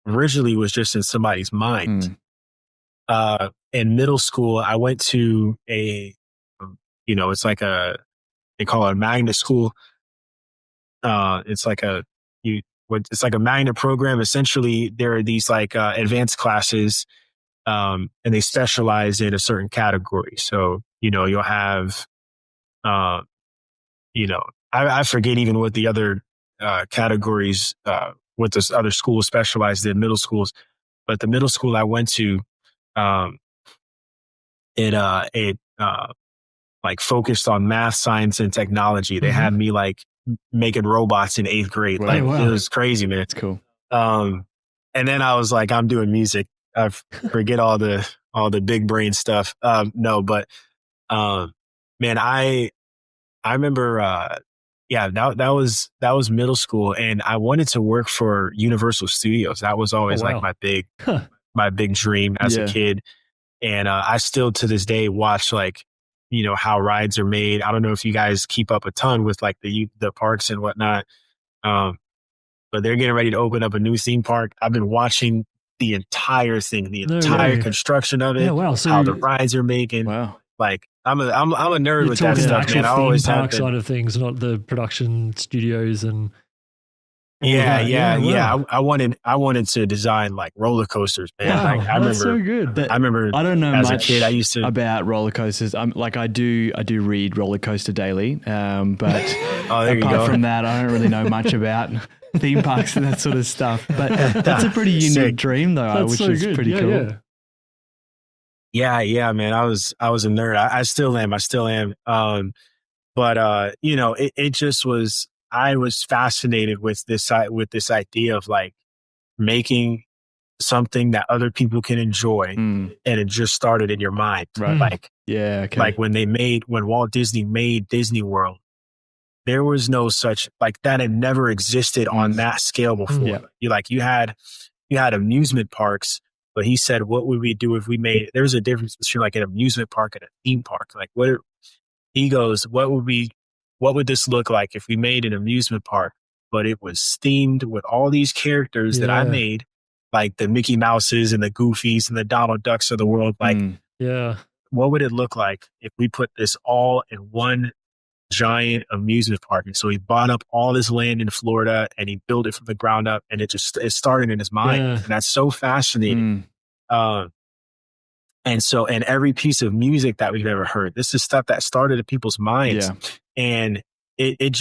originally was just in somebody's mind. In middle school, I went to it's like they call it a magnet school. It's like a magnet program. Essentially, there are these like advanced classes, and they specialize in a certain category. So, you'll have, I forget even what the other categories, what the other schools specialized in, middle schools. But the middle school I went to, it focused on math, science, and technology. They had me like making robots in 8th grade. Wow. Like it was crazy, man. It's cool. And then I was like, I'm doing music. I forget all the big brain stuff. Man, I remember, that was middle school, and I wanted to work for Universal Studios. That was always like my big dream as a kid. And I still to this day watch like, how rides are made. I don't know if you guys keep up a ton with like the parks and whatnot. But they're getting ready to open up a new theme park. I've been watching the entire thing, the entire construction of it, So how the rides are making. Wow. Like I'm a nerd with that stuff, man. I always theme park side of things, not the production studios and I wanted to design like roller coasters, man. Wow, like, I remember, so good. But I remember I don't know as much a kid, I used to about roller coasters. I do read Roller Coaster Daily, but apart from that, I don't really know much about theme parks and that sort of stuff. But that's a pretty unique dream, though, which is pretty cool. Yeah, man. I was a nerd. I still am. But it just was. I was fascinated with this idea of like making something that other people can enjoy, and it just started in your mind, right? Like, like when Walt Disney made Disney World, there was no such like that had never existed on that scale before. You had amusement parks, but he said, what would we do if we made? There's a difference between like an amusement park and a theme park. Like he goes, what would this look like if we made an amusement park, but it was themed with all these characters that I made, like the Mickey Mouses and the Goofies and the Donald Ducks of the world. Like, what would it look like if we put this all in one giant amusement park? And so he bought up all this land in Florida and he built it from the ground up, and it started in his mind. And that's so fascinating. And every piece of music that we've ever heard, this is stuff that started in people's minds. And it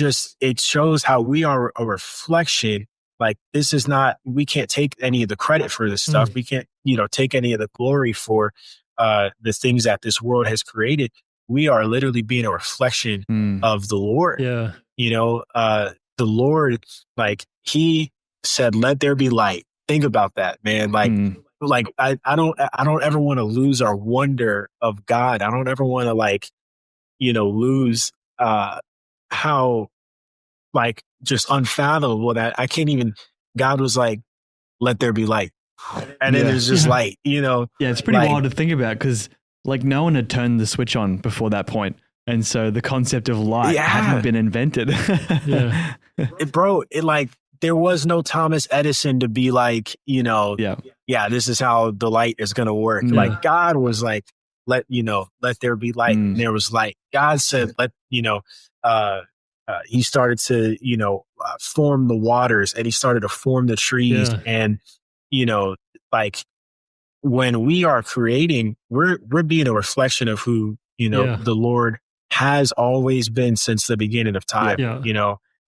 shows how we are a reflection. Like, this is not, we can't take any of the credit for this stuff. We can't, take any of the glory for the things that this world has created. We are literally being a reflection of the Lord. The Lord, like, he said, let there be light. Think about that, man. Like, I don't ever want to lose our wonder of God. I don't ever want to lose how like just unfathomable that I can't even. God was like, let there be light, and then there's just light. It's pretty wild to think about, because like no one had turned the switch on before that point, and so the concept of light hadn't been invented. There was no Thomas Edison to be like, this is how the light is going to work. Like, God was like, let there be light. And there was light. God said, he started to, form the waters, and he started to form the trees. And, when we are creating, we're being a reflection of who, the Lord has always been since the beginning of time,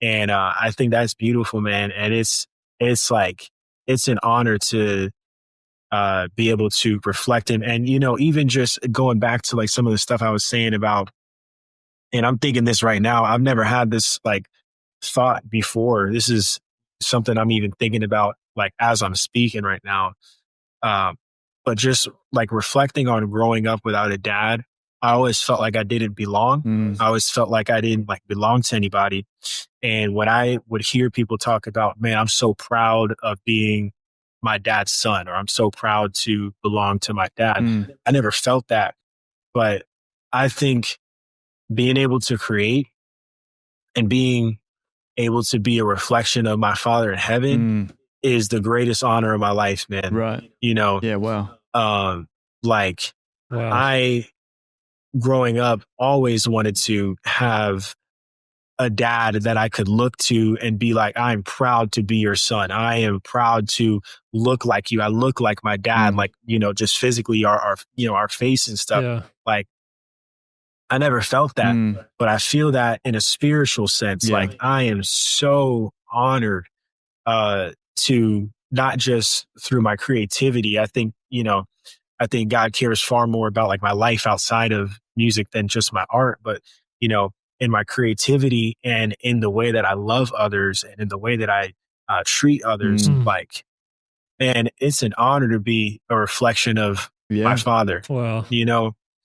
And I think that's beautiful, man. And it's an honor to be able to reflect him. And, even just going back to like some of the stuff I was saying about, and I'm thinking this right now, I've never had this like thought before. This is something I'm even thinking about like as I'm speaking right now. But just like reflecting on growing up without a dad, I always felt like I didn't belong. I always felt like I didn't like belong to anybody. And when I would hear people talk about, man, I'm so proud of being my dad's son, or I'm so proud to belong to my dad. I never felt that. But I think being able to create and being able to be a reflection of my Father in heaven is the greatest honor of my life, man. Right. Wow. I, growing up, always wanted to have a dad that I could look to and be like, I'm proud to be your son. I am proud to look like you. I look like my dad, like, just physically our face and stuff. Like, I never felt that, but I feel that in a spiritual sense. Like, I am so honored to not just through my creativity. I think God cares far more about like my life outside of music than just my art, but, in my creativity and in the way that I love others and in the way that I treat others, like, and it's an honor to be a reflection of my Father. Wow.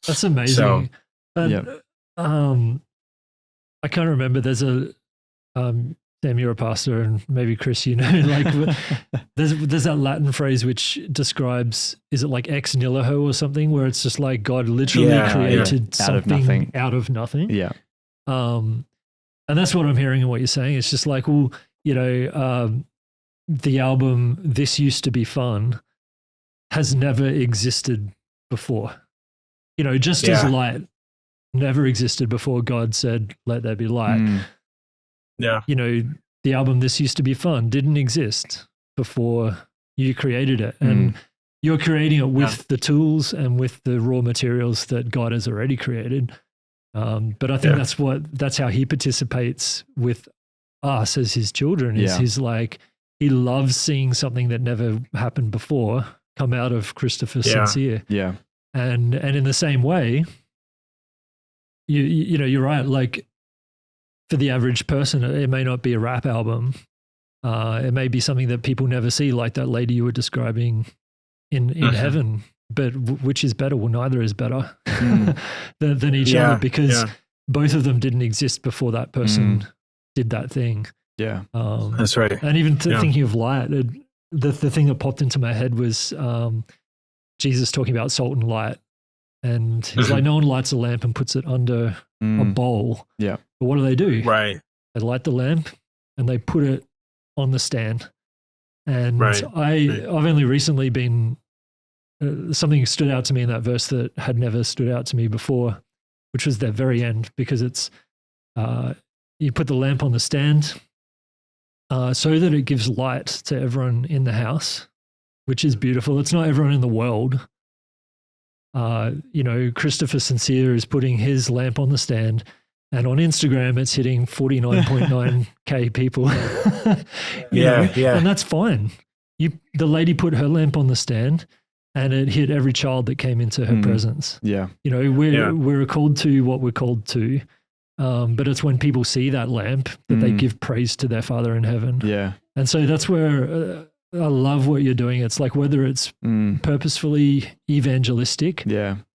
That's amazing. So, I can't remember. There's a Sam, you're a pastor, and maybe Chris, like there's that Latin phrase which describes, is it like ex nihilo or something, where it's just like God literally created something out of nothing. Yeah. And that's what I'm hearing in what you're saying. It's just like, well, the album This Used to Be Fun has never existed before. Just as light never existed before God said, let there be light. Yeah. The album This Used to Be Fun didn't exist before you created it. And you're creating it with the tools and with the raw materials that God has already created. But I think that's how he participates with us as his children, is he's like, he loves seeing something that never happened before come out of Christopher Syncere. Yeah. And in the same way, you're right. Like, for the average person, it may not be a rap album. It may be something that people never see, like that lady you were describing in heaven. But which is better? Well, neither is better than each other, because both of them didn't exist before that person did that thing. Yeah, that's right. And even thinking of light, the thing that popped into my head was Jesus talking about salt and light. And he's like, no one lights a lamp and puts it under a bowl. Yeah. But what do? Right. They light the lamp and they put it on the stand. And I've only recently been, something stood out to me in that verse that had never stood out to me before, which was the very end, because it's, you put the lamp on the stand so that it gives light to everyone in the house, which is beautiful. It's not everyone in the world. Christopher Syncere is putting his lamp on the stand, and on Instagram it's hitting 49.9K people. And that's fine. The lady put her lamp on the stand, and it hit every child that came into her presence. Yeah. We're called to what we're called to, but it's when people see that lamp that they give praise to their Father in heaven. Yeah. And so that's where I love what you're doing. It's like, whether it's purposefully evangelistic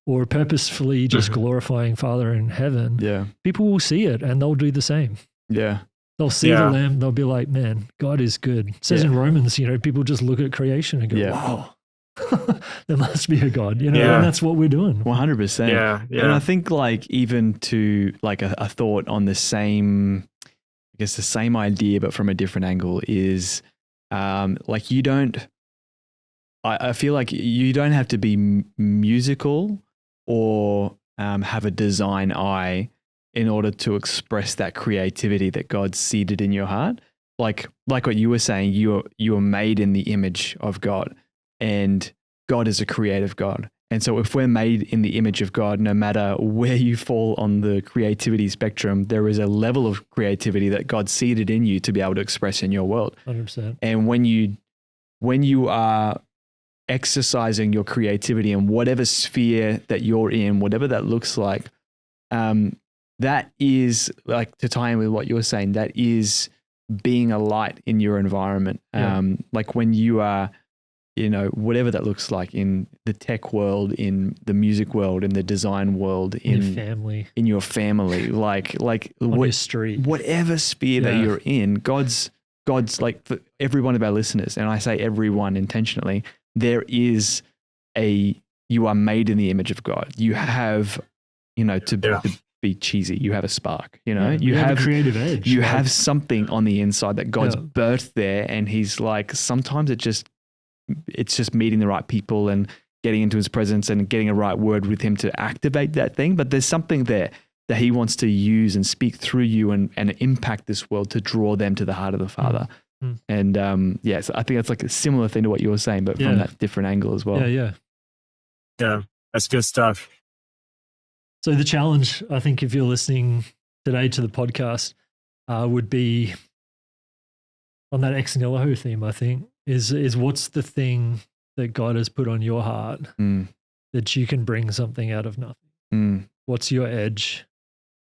or purposefully just glorifying Father in heaven, people will see it and they'll do the same. Yeah. They'll see the lamp, they'll be like, man, God is good. It says in Romans, people just look at creation and go, wow, there must be a God, and that's what we're doing. 100%. Yeah. And I think, like, even to like a thought on the same idea, but from a different angle, is like, I feel like you don't have to be musical or have a design eye in order to express that creativity that God's seeded in your heart. Like what you were saying, you are made in the image of God, and God is a creative God. And so if we're made in the image of God, no matter where you fall on the creativity spectrum, there is a level of creativity that God seeded in you to be able to express in your world. 100%. And when you are exercising your creativity in whatever sphere that you're in, whatever that looks like, that is, like, to tie in with what you were saying, that is being a light in your environment. Like, when you are, whatever that looks like, in the tech world, in the music world, in the design world, in your family, like on your street, whatever sphere that you're in, God's like, for every one of our listeners, and I say everyone intentionally, you are made in the image of God. You have, to be cheesy, you have a spark, you have a creative edge. You have something on the inside that God's birthed there, and he's like, sometimes it's just meeting the right people and getting into his presence and getting a right word with him to activate that thing. But there's something there that he wants to use and speak through you and impact this world to draw them to the heart of the Father. And so I think that's like a similar thing to what you were saying, but from that different angle as well. Yeah, that's good stuff. So the challenge, I think, if you're listening today to the podcast, would be on that ex nihilo theme, I think, is what's the thing that God has put on your heart that you can bring something out of nothing? What's your edge?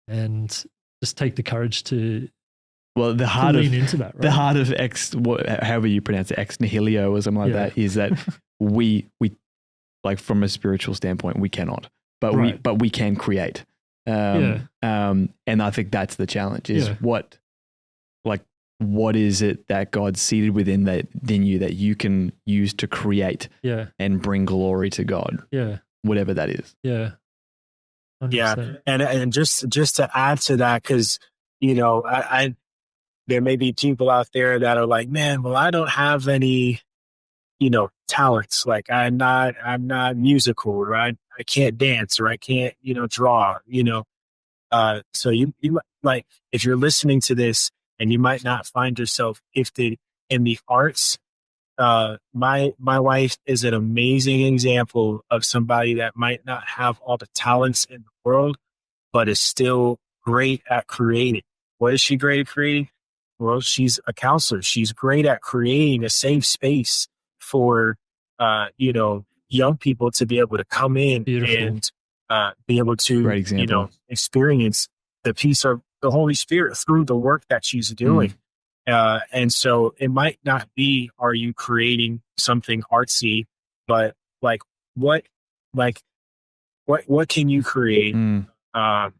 And just take the courage to lean into that, right? The heart of however you pronounce it, ex nihilo or something like that, is that we like, from a spiritual standpoint, we cannot, but we can create. And I think that's the challenge, is what, like, what is it that God seeded within you that you can use to create and bring glory to God? Yeah. Whatever that is. Yeah. 100%. Yeah. And just to add to that, because, I there may be people out there that are like, man, well, I don't have any, talents. Like I'm not musical, right? I can't dance, or I can't, draw, so you like, if you're listening to this and you might not find yourself gifted in the arts, my wife is an amazing example of somebody that might not have all the talents in the world, but is still great at creating. What is she great at creating? Well, she's a counselor. She's great at creating a safe space for, young people to be able to come in and be able to, experience the peace of the Holy Spirit through the work that she's doing. And so it might not be, are you creating something artsy, but like, what can you create, that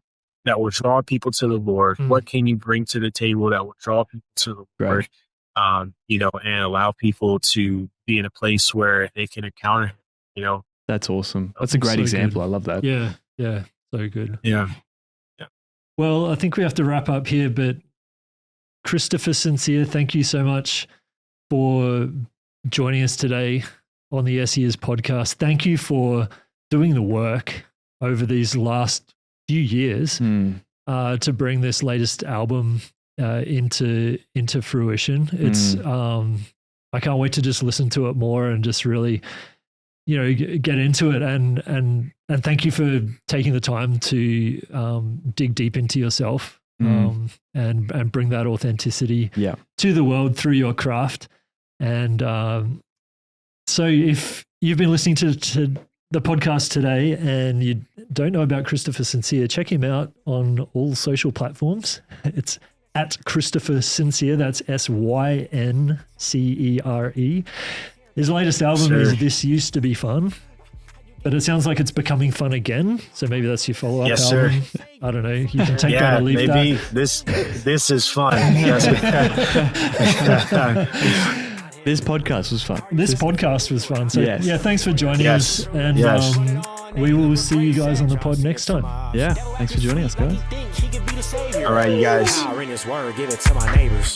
will draw people to the Lord? What can you bring to the table that will draw people to the Lord? And allow people to be in a place where they can encounter him, That's awesome. That's a great example. Good. I love that. Yeah. Yeah. So good. Yeah. Well, I think we have to wrap up here, but Christopher Syncere, thank you so much for joining us today on the yesHEis podcast. Thank you for doing the work over these last few years to bring this latest album into fruition. It's I can't wait to just listen to it more and just really, get into it. And thank you for taking the time to dig deep into yourself and bring that authenticity to the world through your craft. And so if you've been listening to the podcast today and you don't know about Christopher Syncere, check him out on all social platforms. It's at Christopher Syncere. That's SYNCERE. His latest album is This Used to Be Fun, but it sounds like it's becoming fun again. So maybe that's your follow-up album. Sir. I don't know. You can take that or leave maybe that. This is fun. This podcast was fun. This podcast was fun. So thanks for joining us. And we will see you guys on the pod next time. Yeah. Thanks for joining us, guys. All right, you guys. Power in this word, give it to my neighbors.